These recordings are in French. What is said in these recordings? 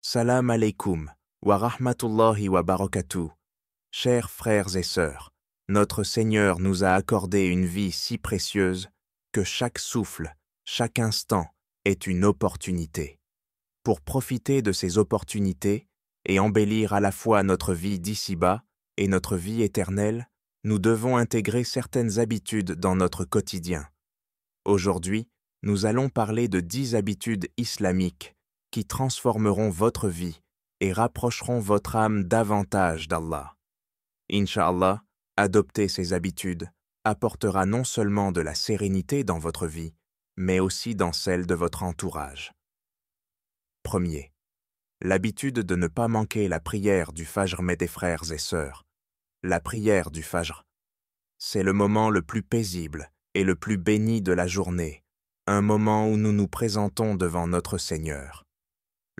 Salam alaikum wa rahmatullahi wa barakatuh. Chers frères et sœurs, notre Seigneur nous a accordé une vie si précieuse que chaque souffle, chaque instant est une opportunité. Pour profiter de ces opportunités et embellir à la fois notre vie d'ici-bas et notre vie éternelle, nous devons intégrer certaines habitudes dans notre quotidien. Aujourd'hui, nous allons parler de 10 habitudes islamiques qui transformeront votre vie et rapprocheront votre âme davantage d'Allah. Inch'Allah, adopter ces habitudes apportera non seulement de la sérénité dans votre vie, mais aussi dans celle de votre entourage. Premier, l'habitude de ne pas manquer la prière du Fajr, mes frères et sœurs. La prière du Fajr, c'est le moment le plus paisible et le plus béni de la journée, un moment où nous nous présentons devant notre Seigneur.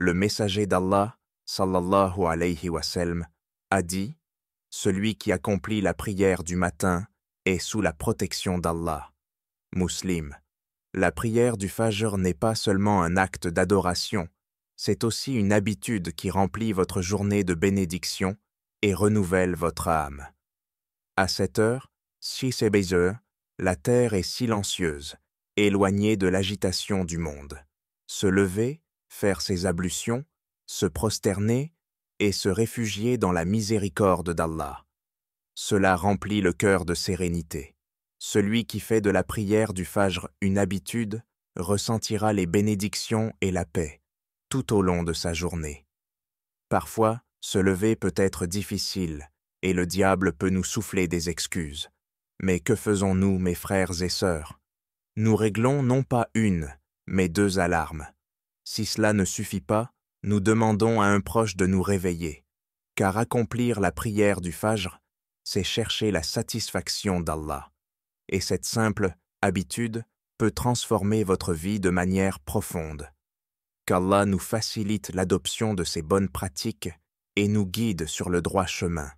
Le messager d'Allah, sallallahu alayhi wa sallam, a dit « Celui qui accomplit la prière du matin est sous la protection d'Allah. » Muslim. La prière du Fajr n'est pas seulement un acte d'adoration, c'est aussi une habitude qui remplit votre journée de bénédiction et renouvelle votre âme. À cette heure, la terre est silencieuse, éloignée de l'agitation du monde. Se lever, faire ses ablutions, se prosterner et se réfugier dans la miséricorde d'Allah. Cela remplit le cœur de sérénité. Celui qui fait de la prière du Fajr une habitude ressentira les bénédictions et la paix tout au long de sa journée. Parfois, se lever peut être difficile et le diable peut nous souffler des excuses. Mais que faisons-nous, mes frères et sœurs? Nous réglons non pas une, mais 2 alarmes. Si cela ne suffit pas, nous demandons à un proche de nous réveiller, car accomplir la prière du Fajr, c'est chercher la satisfaction d'Allah. Et cette simple habitude peut transformer votre vie de manière profonde. Qu'Allah nous facilite l'adoption de ces bonnes pratiques et nous guide sur le droit chemin.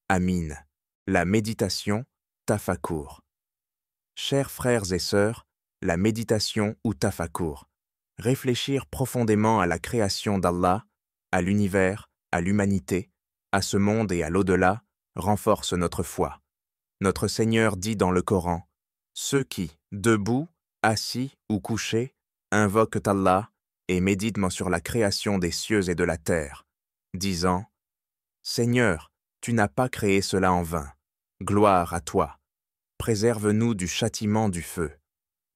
Amin. La méditation, tafakkur. Chers frères et sœurs, la méditation ou tafakkur, réfléchir profondément à la création d'Allah, à l'univers, à l'humanité, à ce monde et à l'au-delà, renforce notre foi. Notre Seigneur dit dans le Coran, « Ceux qui, debout, assis ou couchés, invoquent Allah et méditent sur la création des cieux et de la terre, disant, « Seigneur, tu n'as pas créé cela en vain. Gloire à toi. Préserve-nous du châtiment du feu. »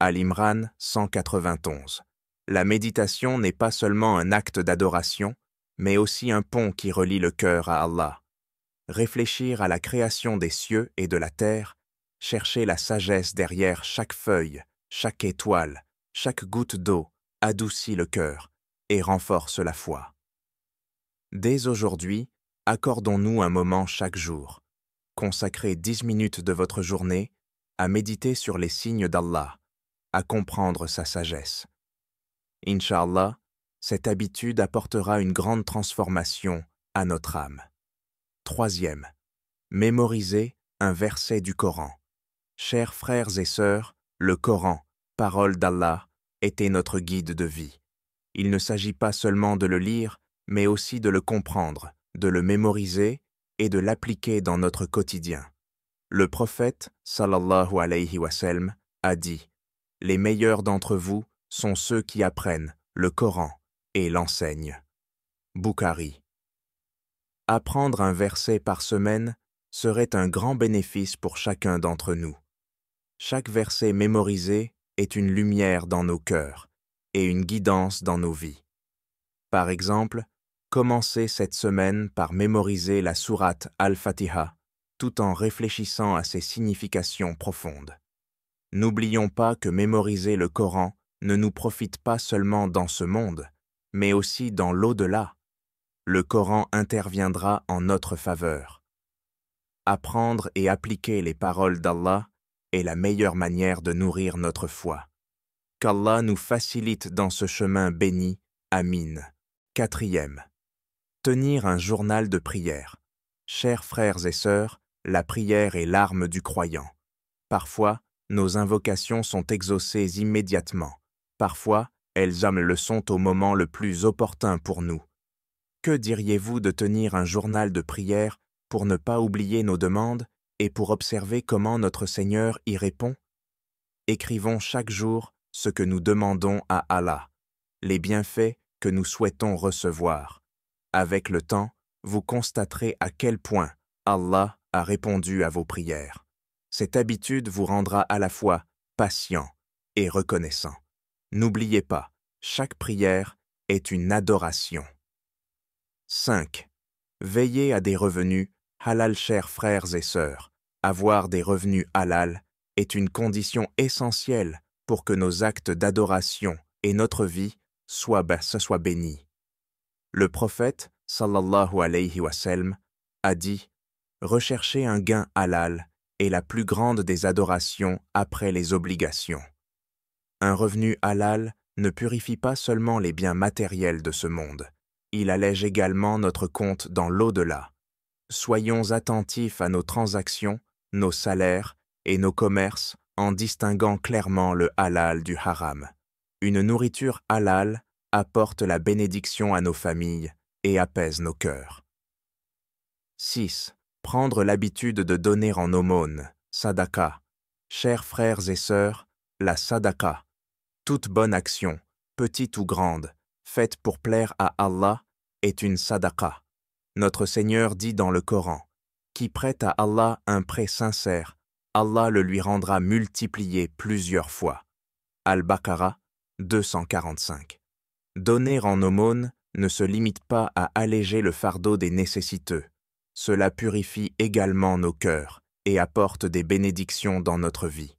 Al-Imran 191. La méditation n'est pas seulement un acte d'adoration, mais aussi un pont qui relie le cœur à Allah. Réfléchir à la création des cieux et de la terre, chercher la sagesse derrière chaque feuille, chaque étoile, chaque goutte d'eau, adoucit le cœur et renforce la foi. Dès aujourd'hui, accordons-nous un moment chaque jour. Consacrez 10 minutes de votre journée à méditer sur les signes d'Allah, à comprendre sa sagesse. Inch'Allah, cette habitude apportera une grande transformation à notre âme. Troisième, mémorisez un verset du Coran. Chers frères et sœurs, le Coran, parole d'Allah, était notre guide de vie. Il ne s'agit pas seulement de le lire, mais aussi de le comprendre, de le mémoriser et de l'appliquer dans notre quotidien. Le prophète, sallallahu alayhi wa sallam, a dit « Les meilleurs d'entre vous sont ceux qui apprennent le Coran et l'enseignent. » Bukhari. Apprendre un verset par semaine serait un grand bénéfice pour chacun d'entre nous. Chaque verset mémorisé est une lumière dans nos cœurs et une guidance dans nos vies. Par exemple, commencez cette semaine par mémoriser la sourate Al-Fatiha tout en réfléchissant à ses significations profondes. N'oublions pas que mémoriser le Coran ne nous profite pas seulement dans ce monde, mais aussi dans l'au-delà. Le Coran interviendra en notre faveur. Apprendre et appliquer les paroles d'Allah est la meilleure manière de nourrir notre foi. Qu'Allah nous facilite dans ce chemin béni. Amin. Quatrième, tenir un journal de prière. Chers frères et sœurs, la prière est l'arme du croyant. Parfois, nos invocations sont exaucées immédiatement. Parfois, elles le sont au moment le plus opportun pour nous. Que diriez-vous de tenir un journal de prière pour ne pas oublier nos demandes et pour observer comment notre Seigneur y répond? Écrivons chaque jour ce que nous demandons à Allah, les bienfaits que nous souhaitons recevoir. Avec le temps, vous constaterez à quel point Allah a répondu à vos prières. Cette habitude vous rendra à la fois patient et reconnaissant. N'oubliez pas, chaque prière est une adoration. 5. Veillez à des revenus halal, chers frères et sœurs. Avoir des revenus halal est une condition essentielle pour que nos actes d'adoration et notre vie soient bénis. Le prophète, sallallahu alayhi wa sallam, a dit « Rechercher un gain halal est la plus grande des adorations après les obligations. » Un revenu halal ne purifie pas seulement les biens matériels de ce monde, il allège également notre compte dans l'au-delà. Soyons attentifs à nos transactions, nos salaires et nos commerces en distinguant clairement le halal du haram. Une nourriture halal apporte la bénédiction à nos familles et apaise nos cœurs. 6. Prendre l'habitude de donner en aumône, sadaqa. Chers frères et sœurs, la sadaqa, toute bonne action, petite ou grande, faite pour plaire à Allah, est une sadaqa. Notre Seigneur dit dans le Coran, « Qui prête à Allah un prêt sincère, Allah le lui rendra multiplié plusieurs fois. » Al-Baqarah 245. Donner en aumône ne se limite pas à alléger le fardeau des nécessiteux. Cela purifie également nos cœurs et apporte des bénédictions dans notre vie.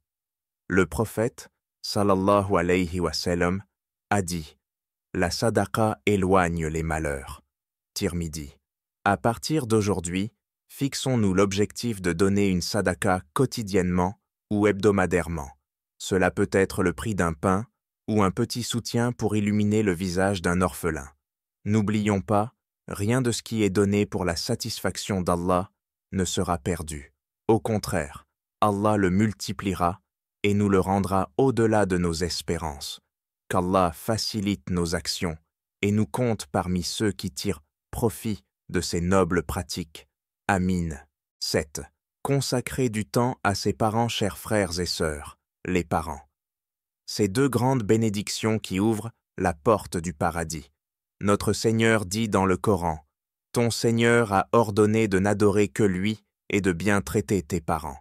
Le prophète, sallallahu alayhi wa sallam, a dit « La sadaqa éloigne les malheurs. » Tirmidhi. À partir d'aujourd'hui, fixons-nous l'objectif de donner une sadaqa quotidiennement ou hebdomadairement. Cela peut être le prix d'un pain ou un petit soutien pour illuminer le visage d'un orphelin. N'oublions pas, rien de ce qui est donné pour la satisfaction d'Allah ne sera perdu. Au contraire, Allah le multipliera et nous le rendra au-delà de nos espérances. Qu'Allah facilite nos actions et nous compte parmi ceux qui tirent profit de ces nobles pratiques. Amin. 7. Consacrer du temps à ses parents, chers frères et sœurs, les parents. Ces deux grandes bénédictions qui ouvrent la porte du paradis. Notre Seigneur dit dans le Coran, « Ton Seigneur a ordonné de n'adorer que lui et de bien traiter tes parents. »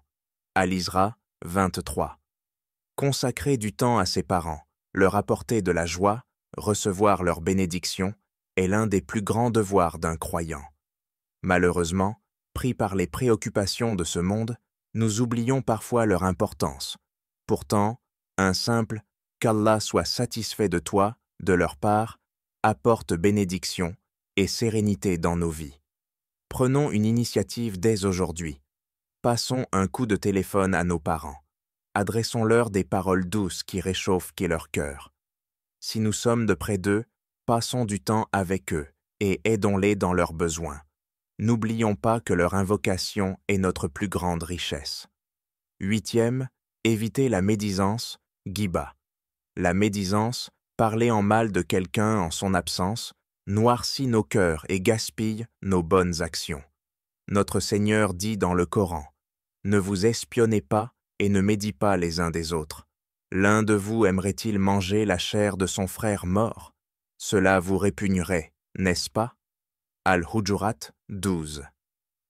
Al-Isra 23. Consacrer du temps à ses parents, leur apporter de la joie, recevoir leur bénédiction, est l'un des plus grands devoirs d'un croyant. Malheureusement, pris par les préoccupations de ce monde, nous oublions parfois leur importance. Pourtant, un simple « qu'Allah soit satisfait de toi » de leur part apporte bénédiction et sérénité dans nos vies. Prenons une initiative dès aujourd'hui. Passons un coup de téléphone à nos parents. Adressons-leur des paroles douces qui réchauffent leur cœur. Si nous sommes de près d'eux, passons du temps avec eux et aidons-les dans leurs besoins. N'oublions pas que leur invocation est notre plus grande richesse. 8e, éviter la médisance, ghiba. La médisance, parler en mal de quelqu'un en son absence, noircit nos cœurs et gaspille nos bonnes actions. Notre Seigneur dit dans le Coran, « Ne vous espionnez pas et ne médis pas les uns des autres. L'un de vous aimerait-il manger la chair de son frère mort? Cela vous répugnerait, n'est-ce pas? » Al-Hujurat 12.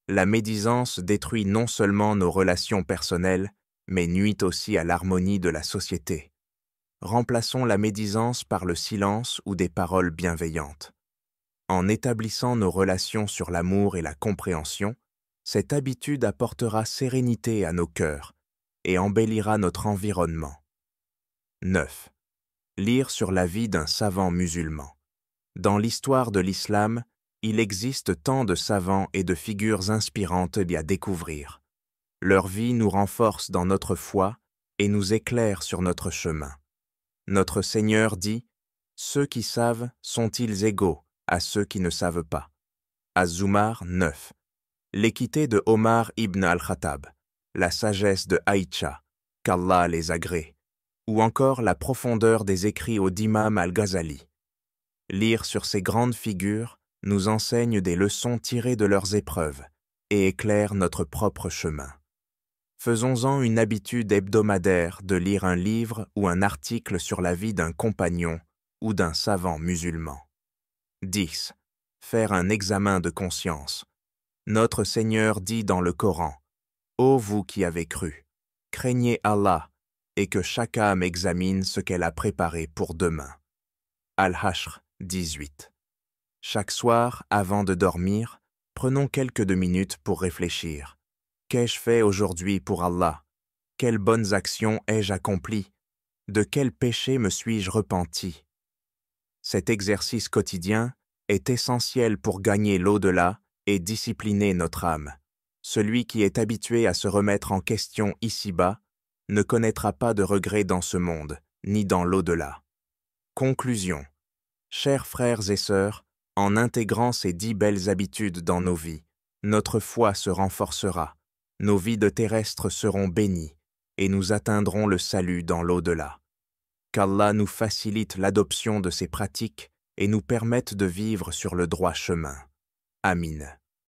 La médisance détruit non seulement nos relations personnelles, mais nuit aussi à l'harmonie de la société. Remplaçons la médisance par le silence ou des paroles bienveillantes. En établissant nos relations sur l'amour et la compréhension, cette habitude apportera sérénité à nos cœurs et embellira notre environnement. 9. Lire sur la vie d'un savant musulman. Dans l'histoire de l'islam, il existe tant de savants et de figures inspirantes à découvrir. Leur vie nous renforce dans notre foi et nous éclaire sur notre chemin. Notre Seigneur dit « Ceux qui savent sont-ils égaux à ceux qui ne savent pas ?» Az-Zumar 9. L'équité de Omar ibn al-Khattab, la sagesse de Aïcha, qu'Allah les agrée, ou encore la profondeur des écrits d'Imam al-Ghazali. Lire sur ces grandes figures nous enseignent des leçons tirées de leurs épreuves et éclairent notre propre chemin. Faisons-en une habitude hebdomadaire de lire un livre ou un article sur la vie d'un compagnon ou d'un savant musulman. 10. Faire un examen de conscience. Notre Seigneur dit dans le Coran, « Ô vous qui avez cru, craignez Allah et que chaque âme examine ce qu'elle a préparé pour demain. » Al-Hashr 18. Chaque soir, avant de dormir, prenons quelques minutes pour réfléchir. Qu'ai-je fait aujourd'hui pour Allah? Quelles bonnes actions ai-je accomplies? De quel péché me suis-je repenti? Cet exercice quotidien est essentiel pour gagner l'au-delà et discipliner notre âme. Celui qui est habitué à se remettre en question ici-bas ne connaîtra pas de regrets dans ce monde, ni dans l'au-delà. Conclusion. Chers frères et sœurs, en intégrant ces 10 belles habitudes dans nos vies, notre foi se renforcera, nos vies de terrestres seront bénies et nous atteindrons le salut dans l'au-delà. Qu'Allah nous facilite l'adoption de ces pratiques et nous permette de vivre sur le droit chemin. Amin.